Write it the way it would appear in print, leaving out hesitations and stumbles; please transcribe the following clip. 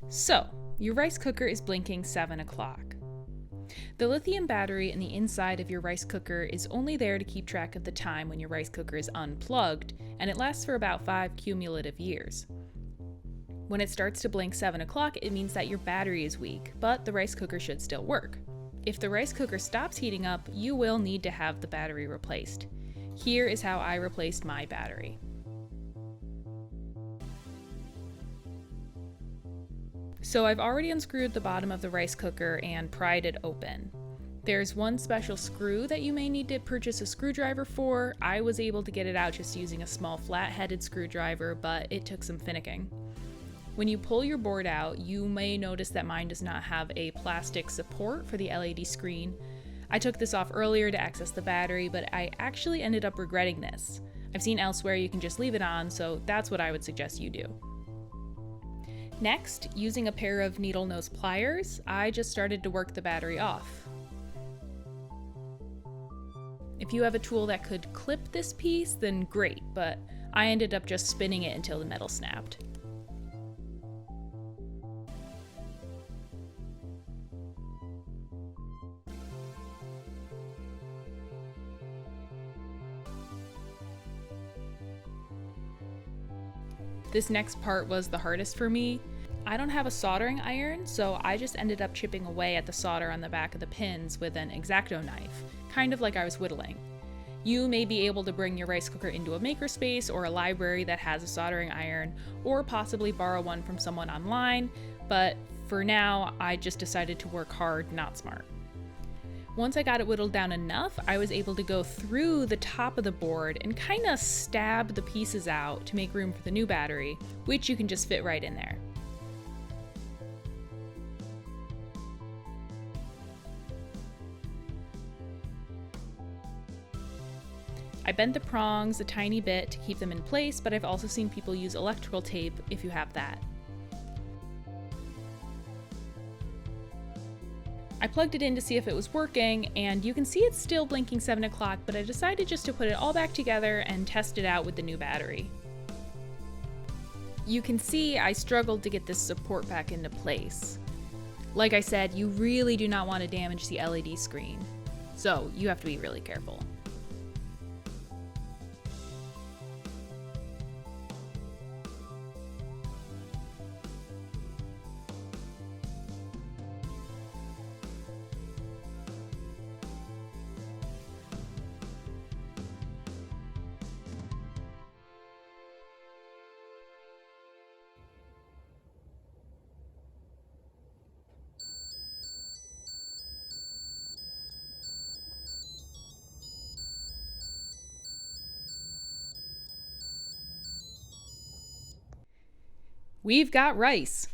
So, your rice cooker is blinking 7 o'clock. The lithium battery in the inside of your rice cooker is only there to keep track of the time when your rice cooker is unplugged, and it lasts for about 5 cumulative years. When it starts to blink 7 o'clock, it means that your battery is weak, but the rice cooker should still work. If the rice cooker stops heating up, you will need to have the battery replaced. Here is how I replaced my battery. So I've already unscrewed the bottom of the rice cooker and pried it open. There's one special screw that you may need to purchase a screwdriver for. I was able to get it out just using a small flat-headed screwdriver, but it took some finicking. When you pull your board out, you may notice that mine does not have a plastic support for the LED screen. I took this off earlier to access the battery, but I actually ended up regretting this. I've seen elsewhere you can just leave it on, so that's what I would suggest you do. Next, using a pair of needle nose pliers, I just started to work the battery off. If you have a tool that could clip this piece, then great, but I ended up just spinning it until the metal snapped. This next part was the hardest for me. I don't have a soldering iron, so I just ended up chipping away at the solder on the back of the pins with an X-Acto knife, kind of like I was whittling. You may be able to bring your rice cooker into a makerspace or a library that has a soldering iron, or possibly borrow one from someone online, but for now, I just decided to work hard, not smart. Once I got it whittled down enough, I was able to go through the top of the board and kind of stab the pieces out to make room for the new battery, which you can just fit right in there. I bent the prongs a tiny bit to keep them in place, but I've also seen people use electrical tape if you have that. I plugged it in to see if it was working, and you can see it's still blinking 7 o'clock, but I decided just to put it all back together and test it out with the new battery. You can see I struggled to get this support back into place. Like I said, you really do not want to damage the LED screen, so you have to be really careful. We've got rice.